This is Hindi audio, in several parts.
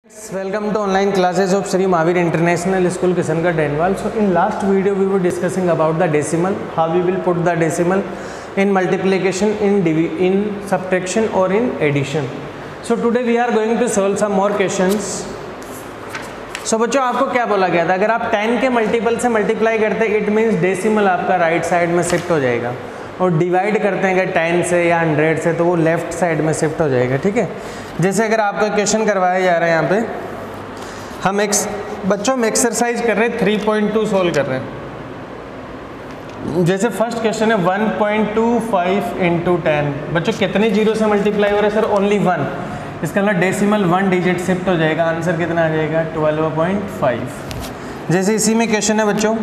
Welcome to online classes of Sri Mahavir International School, Kishangarh, Denwal. So in last video we were discussing about the decimal, how we will put the decimal in multiplication, in subtraction or in addition. So today we are going to solve some more questions. So बच्चों आपको क्या बोला गया था, अगर आप 10 के मल्टीपल से मल्टीप्लाई करते हैं इट मीन्स डेसिमल आपका राइट साइड में शिफ्ट हो जाएगा, और डिवाइड करते हैं अगर 10 से या 100 से तो वो लेफ्ट साइड में शिफ्ट हो जाएगा। ठीक है, जैसे अगर आपका क्वेश्चन करवाया जा रहा है, यहाँ पे हम बच्चों हम एक्सरसाइज कर रहे हैं 3.2 सोल्व कर रहे हैं। जैसे फर्स्ट क्वेश्चन है 1.25 इंटू 10, बच्चों कितने जीरो से मल्टीप्लाई हो रहा है सर? ओनली 1, इसका मतलब डेसिमल 1 डिजिट शिफ्ट हो जाएगा, आंसर कितना आ जाएगा 12.5। जैसे इसी में क्वेश्चन है बच्चों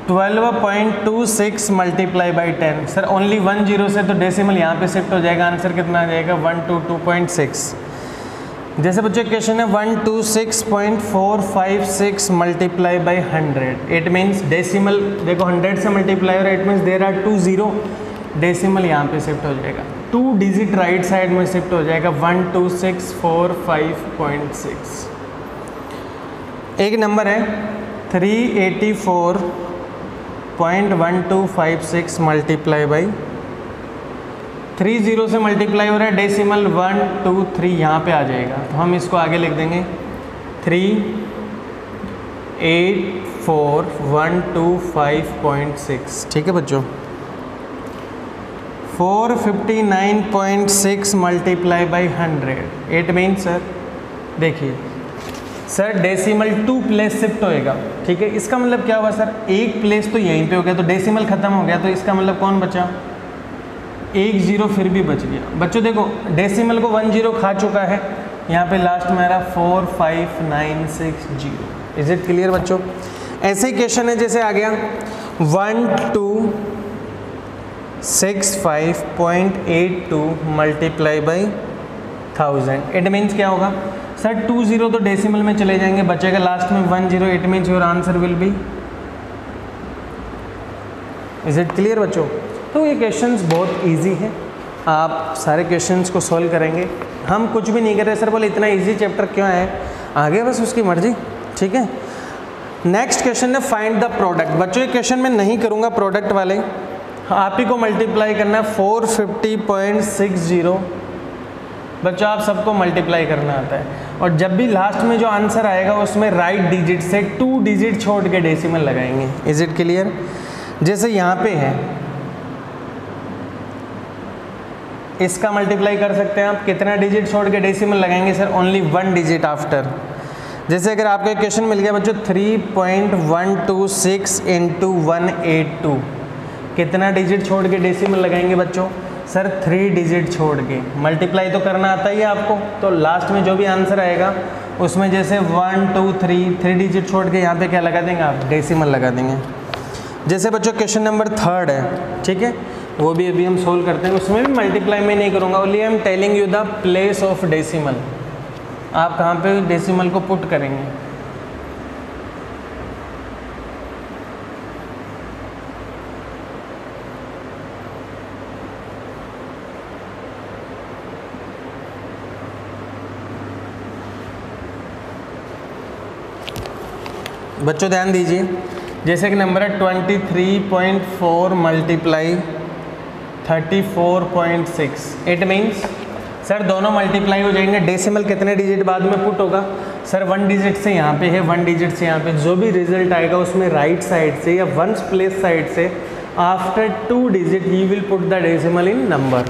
12.26 multiply by 10, sir only 1 zero से तो डेसिमल यहाँ पे शिफ्ट हो जाएगा, आंसर कितना आ जाएगा 122.6। जैसे बच्चों क्वेश्चन है 126.456 multiply by 100, it means decimal देखो 100 से मल्टीप्लाई हो रहा है, it means there are 2 zero, decimal यहाँ पे शिफ्ट हो जाएगा, 2 डिजिट राइट साइड में शिफ्ट हो जाएगा 12645.6। एक नंबर है 384.1256 मल्टीप्लाई बाई 3 जीरो से मल्टीप्लाई हो रहा है, डेसिमल 1 2 3 यहाँ पे आ जाएगा, तो हम इसको आगे लिख देंगे 384.125.6। ठीक है बच्चों, 459.6 multiply by 100, it mean sir देखिए सर डेसिमल 2 प्लेस शिफ्ट होएगा। ठीक है, इसका मतलब क्या हुआ सर, एक प्लेस तो यहीं पे हो गया, तो डेसिमल खत्म हो गया, तो इसका मतलब कौन बचा, 1 जीरो फिर भी बच गया। बच्चों देखो डेसिमल को 1 जीरो खा चुका है, यहाँ पे लास्ट में आ रहा 45960। इज इट क्लियर बच्चों? ऐसे ही क्वेश्चन है, जैसे आ गया 1265.82 मल्टीप्लाई बाई 1000, इट मीन्स क्या होगा सर 2 जीरो तो डेसिमल में चले जाएंगे, बचेगा लास्ट में 1 zero, it means your answer will be. Is it clear बच्चों? तो ये क्वेश्चंस बहुत इजी है, आप सारे क्वेश्चंस को सॉल्व करेंगे, हम कुछ भी नहीं कर रहे सर बोले इतना इजी चैप्टर क्यों है, आगे बस उसकी मर्जी। ठीक है, नेक्स्ट क्वेश्चन है फाइंड द प्रोडक्ट। बच्चों ये क्वेश्चन मैं नहीं करूँगा प्रोडक्ट वाले, आप ही को मल्टीप्लाई करना है 450.60। बच्चों आप सबको मल्टीप्लाई करना आता है, और जब भी लास्ट में जो आंसर आएगा उसमें राइट डिजिट से 2 डिजिट छोड़ के डेसिमल लगाएंगे। Is it clear? जैसे यहाँ पे है, इसका मल्टीप्लाई कर सकते हैं आप, कितना डिजिट छोड़ के डेसिमल लगाएंगे सर? Only 1 digit after. जैसे अगर आपको क्वेश्चन मिल गया बच्चों 3.126 इंटू 182, कितना डिजिट छोड़ के डेसिमल लगाएंगे बच्चों? सर 3 डिजिट छोड़ के। मल्टीप्लाई तो करना आता ही है आपको, तो लास्ट में जो भी आंसर आएगा उसमें जैसे 1 2 3 डिजिट छोड़ के यहाँ पे क्या लगा देंगे आप? डेसिमल लगा देंगे। जैसे बच्चों क्वेश्चन नंबर 3 है, ठीक है, वो भी अभी हम सोल्व करते हैं, उसमें भी मल्टीप्लाई में नहीं करूँगा, only I am telling you the place of decimal, आप कहाँ पे डेसिमल को पुट करेंगे। बच्चों ध्यान दीजिए, जैसे कि नंबर है 23.4 मल्टीप्लाई 34.6, इट मीन्स सर दोनों मल्टीप्लाई हो जाएंगे, डेसिमल कितने डिजिट बाद में पुट होगा सर? 1 डिजिट से यहाँ पे है, 1 डिजिट से यहाँ पे, जो भी रिजल्ट आएगा उसमें राइट साइड से या 1 प्लेस साइड से after 2 digit you will put the decimal in number.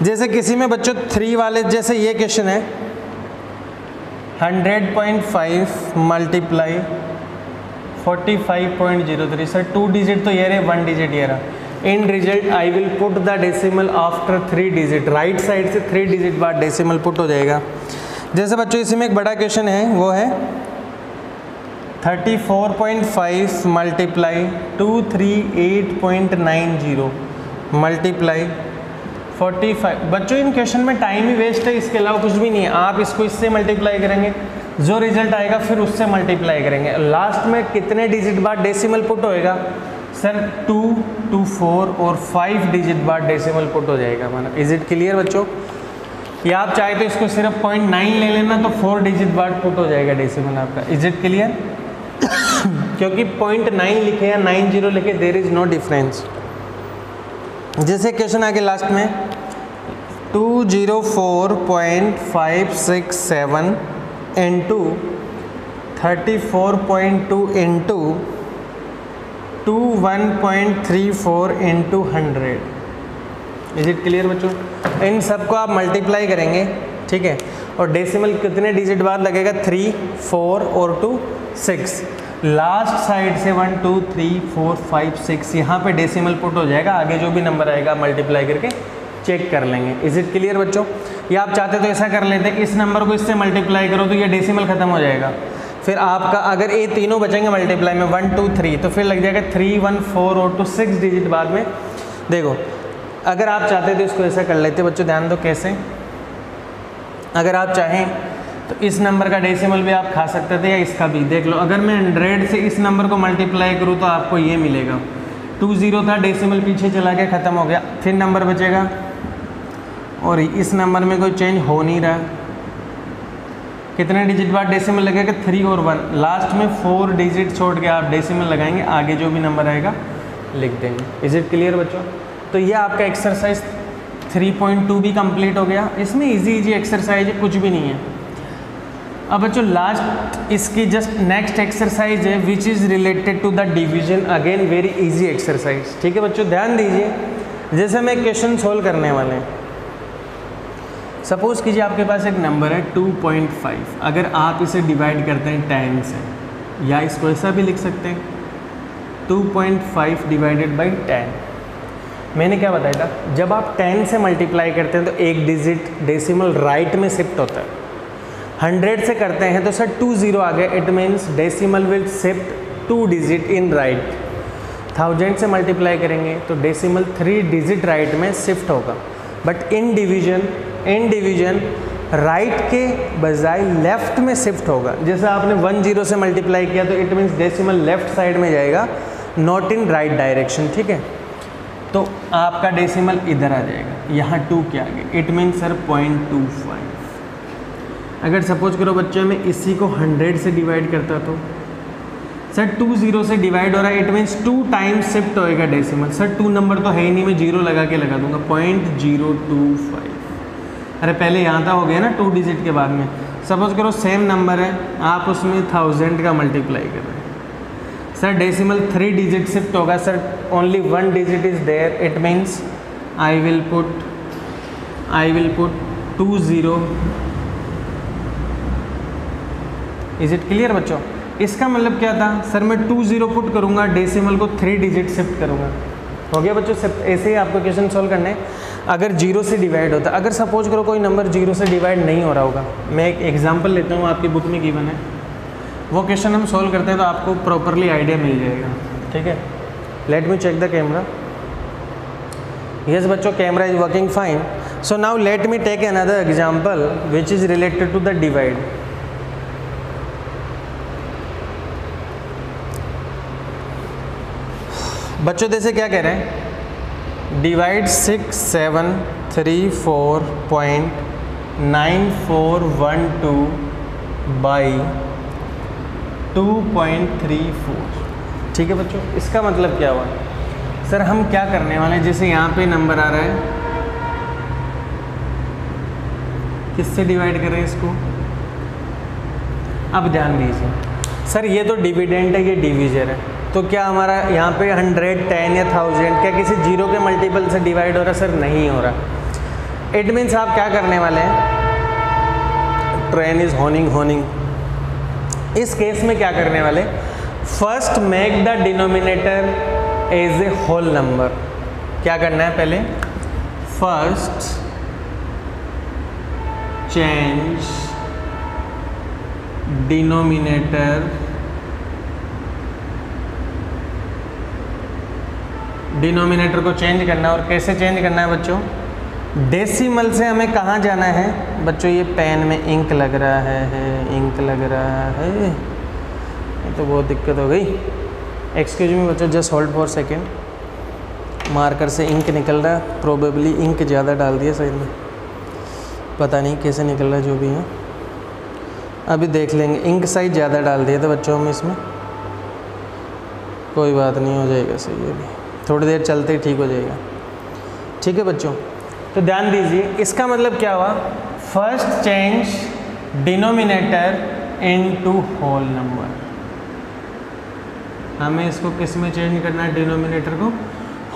जैसे किसी में बच्चों 3 वाले, जैसे ये क्वेश्चन है 100.5 मल्टीप्लाई 45.03, सर 2 डिजिट तो ये रहे, 1 डिजिट ये रहा, इन result I will put the decimal after 3 digit, right side से 3 डिजिट बाद डेसिमल पुट हो जाएगा। जैसे बच्चों इसी में एक बड़ा क्वेश्चन है, वो है 34.5 मल्टीप्लाई 238.90 मल्टीप्लाई 45। बच्चों इन क्वेश्चन में टाइम ही वेस्ट है, इसके अलावा कुछ भी नहीं है, आप इसको इससे मल्टीप्लाई करेंगे, जो रिजल्ट आएगा फिर उससे मल्टीप्लाई करेंगे, लास्ट में कितने डिजिट बाद डेसिमल पुट होएगा सर? 2 2 4 और 5 डिजिट बाद डेसिमल पुट हो जाएगा हमारा। इज इट क्लियर बच्चों? या आप चाहे तो इसको सिर्फ 0.9 ले लेना तो 4 डिजिट बाद पुट हो जाएगा डेसिमल आपका। Is it clear? क्योंकि 0.9 लिखे या 90 लिखे देयर इज नो डिफरेंस। जैसे क्वेश्चन आगे लास्ट में 204.567 into 34.2 into 21.34 into 100। Is it clear बच्चों? इन सबको आप मल्टीप्लाई करेंगे, ठीक है, और डेसिमल कितने डिजिट बाद लगेगा? 3, 4 और 2 6। लास्ट साइड से 1 2 3 4 5 6 यहाँ पे डेसिमल पुट हो जाएगा। आगे जो भी नंबर आएगा मल्टीप्लाई करके चेक कर लेंगे। इज इट क्लियर बच्चों? या आप चाहते तो ऐसा कर लेते, इस नंबर को इससे मल्टीप्लाई करो तो ये डेसिमल खत्म हो जाएगा। फिर आपका अगर ये तीनों बचेंगे मल्टीप्लाई में 1 2 3 तो फिर लग जाएगा 3 1 4 और 2 6 डिजिट बाद में। देखो अगर आप चाहते तो इसको ऐसा कर लेते बच्चों, ध्यान दो कैसे। अगर आप चाहें तो इस नंबर का डेसिमल भी आप खा सकते थे या इसका भी। देख लो अगर मैं 100 से इस नंबर को मल्टीप्लाई करूँ तो आपको ये मिलेगा। 20 था, डेसिमल पीछे चला गया, ख़त्म हो गया, फिर नंबर बचेगा और इस नंबर में कोई चेंज हो नहीं रहा। कितने डिजिट बाद डेसिमल लगेगा? 3 और 1। लास्ट में 4 डिजिट छोड़ के आप डेसिमल लगाएंगे, आगे जो भी नंबर आएगा लिख देंगे। इज इट क्लियर बच्चों? तो ये आपका एक्सरसाइज 3.2 भी कंप्लीट हो गया। इसमें इजी एक्सरसाइज है, कुछ भी नहीं है। अब बच्चों लास्ट इसकी जस्ट नेक्स्ट एक्सरसाइज है which is related to the division. Again very easy exercise, ठीक है बच्चों, ध्यान दीजिए। जैसे मैं क्वेश्चन सोल्व करने वाले हैं, सपोज़ कीजिए आपके पास एक नंबर है 2.5। अगर आप इसे डिवाइड करते हैं 10 से, या इसको ऐसा भी लिख सकते हैं 2.5 डिवाइडेड बाई 10। मैंने क्या बताया था, जब आप 10 से मल्टीप्लाई करते हैं तो एक डिजिट डेसिमल राइट में शिफ्ट होता है। 100 से करते हैं तो सर 20 आ गया, it means decimal will shift 2 digit in right. 1000 से मल्टीप्लाई करेंगे तो डेसिमल 3 डिजिट राइट में शिफ्ट होगा। बट इन डिवीजन राइट के बजाय लेफ्ट में शिफ्ट होगा। जैसे आपने 10 से मल्टीप्लाई किया तो it means decimal left side में जाएगा, नॉट इन राइट डायरेक्शन, ठीक है। तो आपका डेसिमल इधर आ जाएगा, यहाँ 2 के आगे, इट मीन्स सर 0.25। अगर सपोज करो बच्चों में इसी को 100 से डिवाइड करता तो सर 20 से डिवाइड हो रहा है, इट मीन्स 2 टाइम्स शिफ्ट होएगा डेसिमल। सर 2 नंबर तो है ही नहीं, मैं 0 लगा के लगा दूंगा 0.025। अरे पहले यहाँ था, हो गया ना 2 डिजिट के बाद में। सपोज करो सेम नंबर है, आप उसमें 1000 का मल्टीप्लाई कर रहे हैं, सर डेसिमल 3 डिजिट शिफ्ट होगा। Sir only 1 digit is there, it means I will put 20। Is it clear बच्चों? इसका मतलब क्या था, सर मैं 20 पुट करूंगा, डेसिमल को 3 डिजिट शिफ्ट करूंगा। हो गया बच्चों? ऐसे ही आपको क्वेश्चन सॉल्व करने हैं। अगर 0 से डिवाइड होता, अगर सपोज करो कोई नंबर 0 से डिवाइड नहीं हो रहा होगा, मैं एक एग्जांपल लेता हूँ, आपकी बुक में गिवन है, वो क्वेश्चन हम सॉल्व करते हैं तो आपको प्रॉपरली आइडिया मिल जाएगा, ठीक है। Let me check the camera. Yes बच्चों, camera is working fine. So now let me take another example which is related to the divide. बच्चों जैसे क्या कह रहे हैं, डिवाइड 6734.9412 बाई 2.34। ठीक है बच्चों, इसका मतलब क्या हुआ? सर हम क्या करने वाले हैं, जैसे यहाँ पे नंबर आ रहा है, किससे डिवाइड करें इसको? अब ध्यान दीजिए, सर ये तो डिविडेंड है, ये डिविजर है, तो क्या हमारा यहाँ पे 100, 10 या 1000 क्या किसी 0 के मल्टीपल से डिवाइड हो रहा है? सर नहीं हो रहा। इट मीन्स आप क्या करने वाले हैं, ट्रेन इज हॉर्निंग। इस केस में क्या करने वाले, first make the denominator as a whole number. क्या करना है पहले, फर्स्ट चेंज डिनोमिनेटर को चेंज करना है। और कैसे चेंज करना है बच्चों? डेसिमल से हमें कहाँ जाना है बच्चों? ये पेन में इंक लग रहा है, इंक लग रहा है, ये तो बहुत दिक्कत हो गई। एक्सक्यूज मी बच्चों, just hold for second. Marker से इंक निकल रहा है, प्रोबेबली इंक ज़्यादा डाल दिया साइड में। पता नहीं कैसे निकल रहा है, जो भी है अभी देख लेंगे। इंक साइज ज़्यादा डाल दिया था बच्चों हम इसमें, कोई बात नहीं, हो जाएगा सही है, भी थोड़ी देर चलते ही ठीक हो जाएगा। ठीक है बच्चों, तो ध्यान दीजिए, इसका मतलब क्या हुआ, first change denominator into whole number. हमें इसको किस में चेंज करना है, डिनोमिनेटर को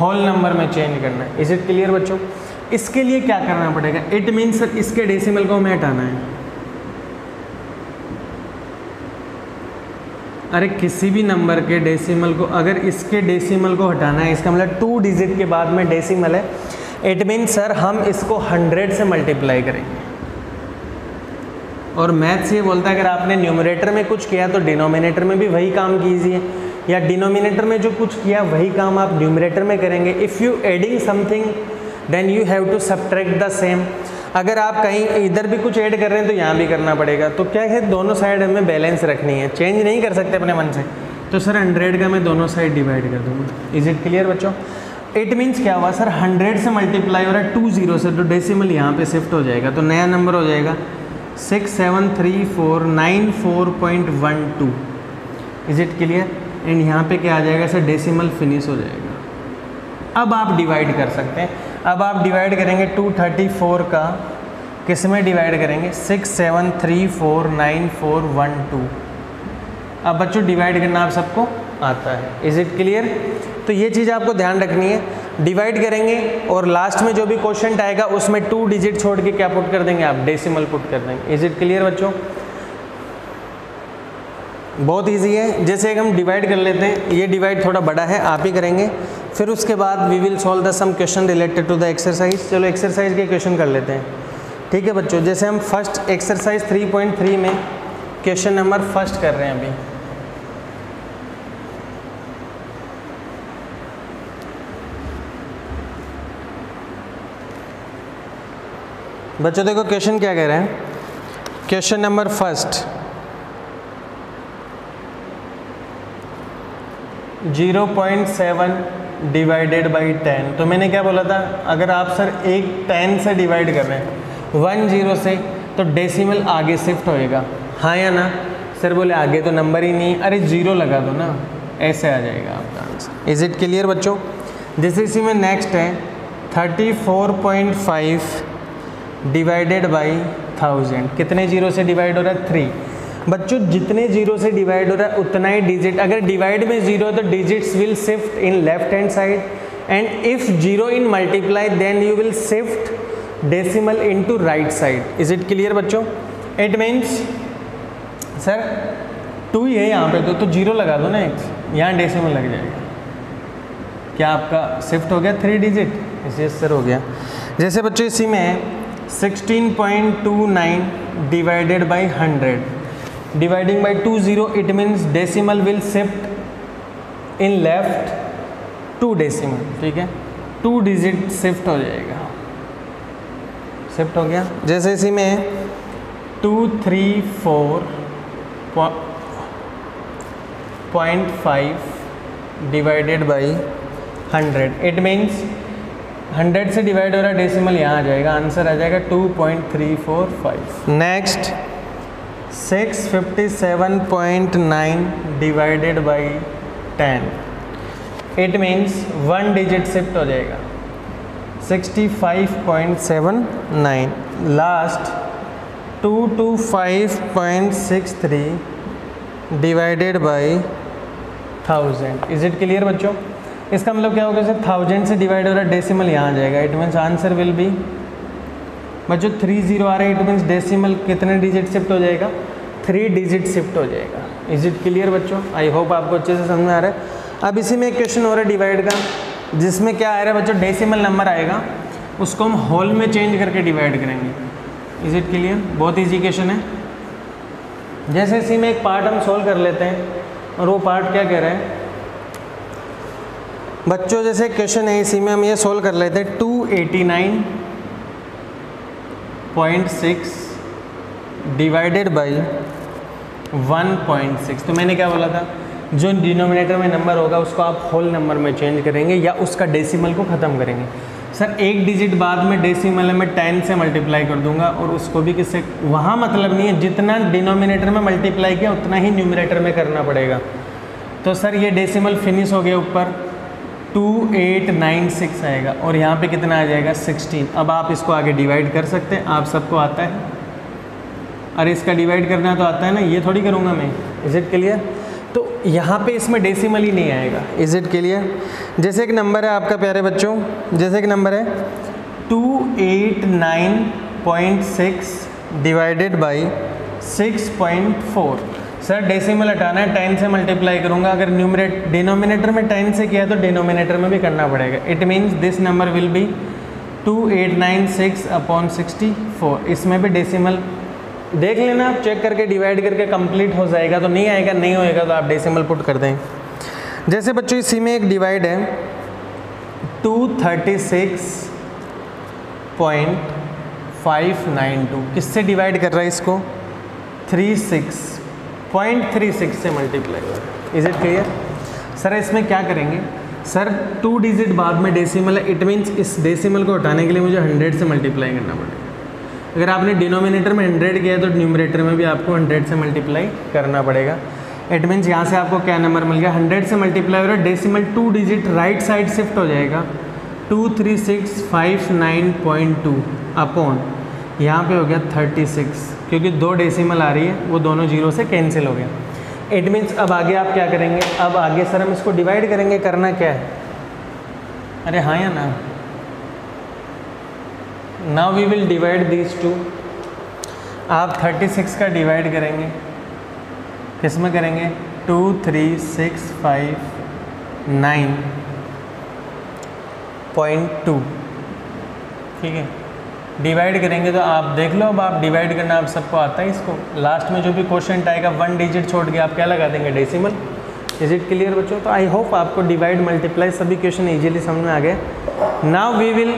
होल नंबर में चेंज करना है। इज इट क्लियर बच्चों? इसके लिए क्या करना पड़ेगा, इट मीन्स सर इसके डेसिमल को हमें हटाना है। अरे किसी भी नंबर के डेसिमल को, अगर इसके डेसिमल को हटाना है, इसका मतलब 2 डिजिट के बाद में डेसिमल है, इट मीन्स सर हम इसको 100 से मल्टीप्लाई करेंगे। और मैथ्स ये बोलता है अगर आपने न्यूमरेटर में कुछ किया तो डिनोमिनेटर में भी वही काम कीजिए, या डिनोमिनेटर में जो कुछ किया वही काम आप न्यूमरेटर में करेंगे। If you adding something then you have to subtract the same. अगर आप कहीं इधर भी कुछ ऐड कर रहे हैं तो यहाँ भी करना पड़ेगा। तो क्या है, दोनों साइड हमें बैलेंस रखनी है, चेंज नहीं कर सकते अपने मन से। तो सर 100 का मैं दोनों साइड डिवाइड कर दूँगा। इज इट क्लियर बच्चों? इट मीन्स क्या हुआ सर, 100 से मल्टीप्लाई हो रहा है 2 0 से, तो डेसिमल यहाँ पे शिफ्ट हो जाएगा, तो नया नंबर हो जाएगा 6739494.12। Is it clear? एंड यहाँ पे क्या आ जाएगा सर, डेसिमल फिनिश हो जाएगा। अब आप डिवाइड कर सकते हैं। अब आप डिवाइड करेंगे 234 का किस में डिवाइड करेंगे, 6734941 अब बच्चों डिवाइड करना आप सबको आता है। Is it clear? तो ये चीज़ आपको ध्यान रखनी है, डिवाइड करेंगे और लास्ट में जो भी क्वेश्चन आएगा उसमें 2 डिजिट छोड़ के क्या पुट कर देंगे आप, डेसिमल पुट कर देंगे। इज इट क्लियर बच्चों? बहुत इजी है। जैसे हम डिवाइड कर लेते हैं, ये डिवाइड थोड़ा बड़ा है, आप ही करेंगे, फिर उसके बाद we will solve the sum question related to the exercise. चलो एक्सरसाइज के क्वेश्चन कर लेते हैं। ठीक है बच्चों, जैसे हम फर्स्ट एक्सरसाइज 3.3 में क्वेश्चन नंबर फर्स्ट कर रहे हैं अभी। बच्चों देखो क्वेश्चन क्या कह रहे हैं, question number first 0.7 divided by 10। तो मैंने क्या बोला था, अगर आप सर एक 10 से डिवाइड कर रहे हैं 10 से, तो डेसिमल आगे शिफ्ट होएगा, हाँ या ना? सर बोले आगे तो नंबर ही नहीं, अरे 0 लगा दो ना, ऐसे आ जाएगा आपका आंसर। इज इट क्लियर बच्चों? जैसे इसी में नेक्स्ट है 34.5 डिवाइडेड बाई 1000। कितने 0 से डिवाइड हो रहा है, 3। बच्चों जितने 0 से डिवाइड हो रहा है उतना ही डिजिट, अगर डिवाइड में 0 है तो digits will shift in left hand side, and if 0 in multiply then you will shift decimal into right side. Is it clear बच्चों? इट मीन्स सर 2 ही है यहाँ पे, तो 0 लगा दो ना, एक यहाँ डेसिमल लग जाएगा। क्या आपका शिफ्ट हो गया 3 डिजिट? इसे सर हो गया। जैसे बच्चों इसी में 16.29 divided by 100 dividing by 20, it means decimal will shift in left 2 decimal. ठीक है, 2 डिजिट शिफ्ट हो जाएगा, शिफ्ट हो गया। जैसे इसी में 234.5 डिवाइडेड बाई 100, इट मीन्स 100 से डिवाइड हो रहा है, डेसिमल यहाँ आ जाएगा, आंसर आ जाएगा 2.345। Next 657.9 divided by 10, it means 1 digit shift हो जाएगा, 65.79। Last 225.63 divided by 1000। Is it clear बच्चों? इसका मतलब क्या होगा सर, 1000 से डिवाइड हो रहा है, डेसिमल यहाँ आ जाएगा, it means answer will be बच्चों 30 आ रहा है, इट मीन्स डेसिमल कितने डिजिट शिफ्ट हो जाएगा, 3 डिजिट शिफ्ट हो जाएगा। इज इट क्लियर बच्चों? आई होप आपको अच्छे से समझ में आ रहा है। अब इसी में एक क्वेश्चन हो रहा है डिवाइड का, जिसमें क्या आ रहा है बच्चों, डेसिमल नंबर आएगा, उसको हम होल में चेंज करके डिवाइड करेंगे। Is it clear? बहुत ईजी क्वेश्चन है। जैसे इसी में एक पार्ट हम सोल्व कर लेते हैं, और वो पार्ट क्या कह रहा है बच्चों, जैसे क्वेश्चन है इसी में हम ये सोल्व कर लेते हैं 289.6 डिवाइडेड बाई 1.6। तो मैंने क्या बोला था, जो डिनोमिनेटर में नंबर होगा उसको आप होल नंबर में चेंज करेंगे या उसका डेसिमल को ख़त्म करेंगे। सर एक डिजिट बाद में डेसिमल है, मैं 10 से मल्टीप्लाई कर दूंगा और उसको भी किससे, वहाँ मतलब नहीं है, जितना डिनोमिनेटर में मल्टीप्लाई किया उतना ही न्यूमरेटर में करना पड़ेगा। तो सर ये डेसिमल फिनिश हो गया, ऊपर 2896 आएगा और यहाँ पे कितना आ जाएगा 16। अब आप इसको आगे डिवाइड कर सकते हैं, आप सबको आता है, अरे इसका डिवाइड करना तो आता है ना, ये थोड़ी करूँगा मैं। Is it clear? तो यहाँ पे इसमें डेसिमल ही नहीं आएगा। Is it clear? जैसे एक नंबर है आपका प्यारे बच्चों, जैसे एक नंबर है 289.6 डिवाइडेड बाई 6.4। सर डेसिमल हटाना है, 10 से मल्टीप्लाई करूँगा, अगर डिनोमिनेटर में 10 से किया तो डिनोमिनेटर में भी करना पड़ेगा। It means this number will be 2896/64। इसमें भी डेसिमल देख लेना, आप चेक करके डिवाइड करके कंप्लीट हो जाएगा, तो नहीं आएगा, नहीं होएगा तो आप डेसिमल पुट कर दें। जैसे बच्चों इसी में एक डिवाइड है 236.592, किससे डिवाइड कर रहा है इसको? 36.36 से multiply. Is it clear? Sir इसमें क्या करेंगे? सर 2 डिजिट बाद में डेसिमल है, इट मीन्स इस डेसिमल को हटाने के लिए मुझे 100 से मल्टीप्लाई करना पड़ेगा। अगर आपने डिनोमिनेटर में 100 किया है तो न्यूमरेटर में भी आपको 100 से मल्टीप्लाई करना पड़ेगा। इट मीन्स यहाँ से आपको क्या नंबर मिल गया? 100 से मल्टीप्लाई हो रहा है, decimal 2 digit right side shift हो जाएगा, 23659.2 अपॉन यहाँ पे हो गया 36, क्योंकि 2 डेसिमल आ रही है, वो दोनों जीरो से कैंसिल हो गया। इट मीन्स अब आगे आप क्या करेंगे? अब आगे सर हम इसको डिवाइड करेंगे, करना क्या है? अरे हाँ या ना? Now we will divide these two. आप 36 का डिवाइड करेंगे, किस में करेंगे? 23659.2, ठीक है, डिवाइड करेंगे तो आप देख लो, अब आप डिवाइड करना आप सबको आता है इसको। लास्ट में जो भी क्वेश्चन आएगा 1 डिजिट छोड़ के आप क्या लगा देंगे? डेसिमल। इज इट क्लियर बच्चों? तो आई होप आपको डिवाइड मल्टीप्लाई सभी क्वेश्चन इजीली समझ में आ गए। नाउ वी विल,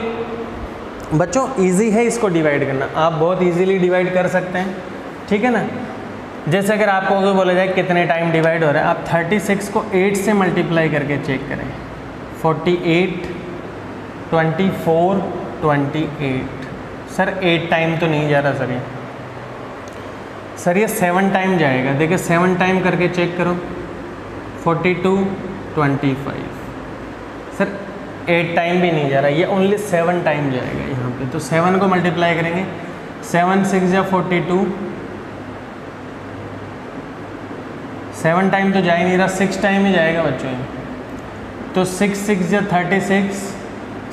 बच्चों इजी है इसको डिवाइड करना, आप बहुत इजीली डिवाइड कर सकते हैं, ठीक है ना। जैसे अगर आपको कोई बोला जाए कितने टाइम डिवाइड हो रहा है, आप 36 को 8 से मल्टीप्लाई करके चेक करें, 48, 24, 28। सर 8 टाइम तो नहीं जा रहा सर ये 7 टाइम जाएगा। देखिए 7 टाइम करके चेक करो, 42, 25। सर 8 टाइम भी नहीं जा रहा, ये ओनली 7 टाइम जाएगा यहाँ पे। तो 7 को मल्टीप्लाई करेंगे, 7 6 या 42, 7 टाइम तो जा ही नहीं रहा, 6 टाइम ही जाएगा बच्चों ये। तो 6 6 या 36,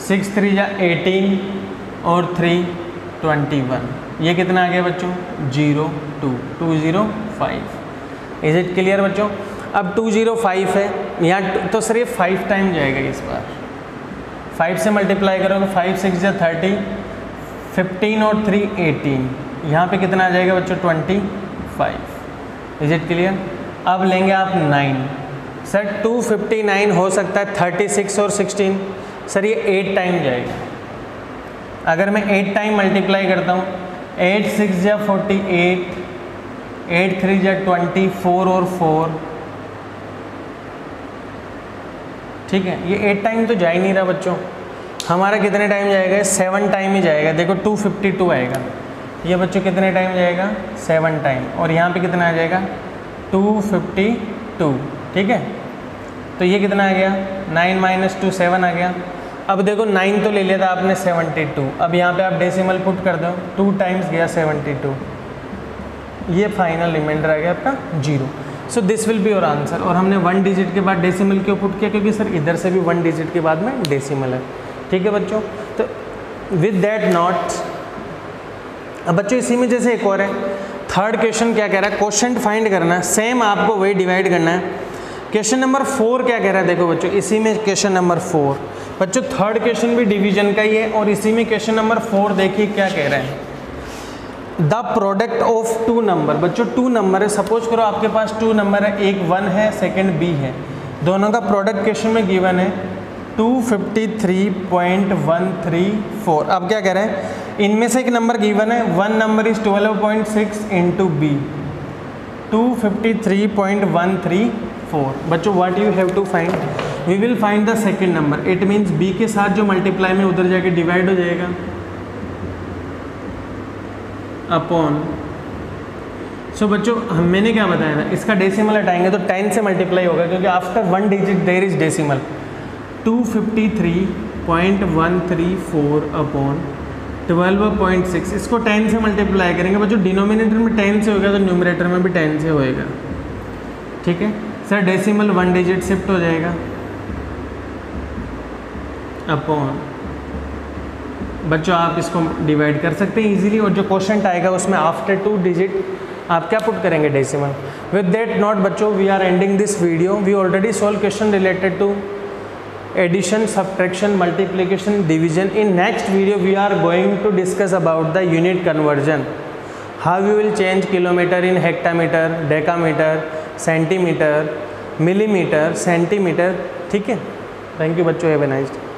6 3 या 18 और 3 21। ये कितना आ गया बच्चों? 205। इज इट क्लियर बच्चों? अब 205 है यहाँ, तो सर ये 5 टाइम जाएगा इस बार। 5 से मल्टीप्लाई करोगे, 5 6 या 30, 15 और 3 18, यहाँ पे कितना आ जाएगा बच्चों? 25। Is it clear? अब लेंगे आप 9। सर 259 हो सकता है 36 और 16, सर ये 8 टाइम जाएगा। अगर मैं 8 टाइम मल्टीप्लाई करता हूँ, 8 6 या 48, 8 3 या 24 और 4, ठीक है, ये 8 टाइम तो जा ही नहीं रहा बच्चों। हमारा कितने टाइम जाएगा? 7 टाइम ही जाएगा। देखो 252 आएगा, ये बच्चों कितने टाइम जाएगा? 7 टाइम। और यहाँ पे कितना आ जाएगा? 252, ठीक है। तो ये कितना आ गया? 9 - 2 7 आ गया। अब देखो 9 तो ले लिया था आपने, 72। अब यहाँ पे आप डेसिमल पुट कर दो, 2 टाइम्स गया 72, ये फाइनल रिमाइंडर आ गया आपका 0। So this will be your answer. और हमने 1 डिजिट के बाद डेसिमल क्यों पुट किया? क्योंकि सर इधर से भी 1 डिजिट के बाद में डेसिमल है, ठीक है बच्चों। तो विद दैट नॉट, अब बच्चों इसी में जैसे एक और है, थर्ड क्वेश्चन क्या कह रहा है? क्वोशंट फाइंड करना है, सेम आपको वही डिवाइड करना है। क्वेश्चन नंबर 4 क्या कह रहा है? देखो बच्चों इसी में क्वेश्चन नंबर 4, बच्चों थर्ड क्वेश्चन भी डिवीजन का ही है, और इसी में क्वेश्चन नंबर 4 देखिए क्या कह रहे हैं। द प्रोडक्ट ऑफ 2 नंबर, बच्चों 2 नंबर है, सपोज करो आपके पास 2 नंबर है, एक 1 है, सेकंड b है, दोनों का प्रोडक्ट क्वेश्चन में गिवन है 253.134। अब क्या कह रहे हैं? इनमें से एक नंबर गिवन है, 1 नंबर इज 12.6 इंटू बी, 253.134। बच्चों what you have to find? We will find the second number, it means B के साथ जो मल्टीप्लाई में उधर जाके डिवाइड हो जाएगा अपॉन। सो बच्चों मैंने क्या बताया था, इसका डेसिमल हटाएंगे तो 10 से मल्टीप्लाई होगा, क्योंकि after 1 digit there is decimal. 253.134 upon 12.6, इसको 10 से मल्टीप्लाई करेंगे बच्चों, डिनोमिनेटर में 10 से होगा तो न्यूमरेटर में भी 10 से होएगा, ठीक है सर। डेसिमल 1 डिजिट शिफ्ट हो जाएगा अपॉन, बच्चों आप इसको डिवाइड कर सकते हैं इजीली, और जो क्वेश्चन आएगा उसमें आफ्टर 2 डिजिट आप क्या पुट करेंगे, डेसिमल। विद दैट नोट बच्चों we are ending this video. We already solve question related to addition, subtraction, multiplication, division. In next video we are going to discuss about the unit conversion, how you will change kilometre in hectometre, decametre, centimetre, millimetre, centimetre, ठीक है। थैंक यू बच्चों, हैव अ नाइस डे।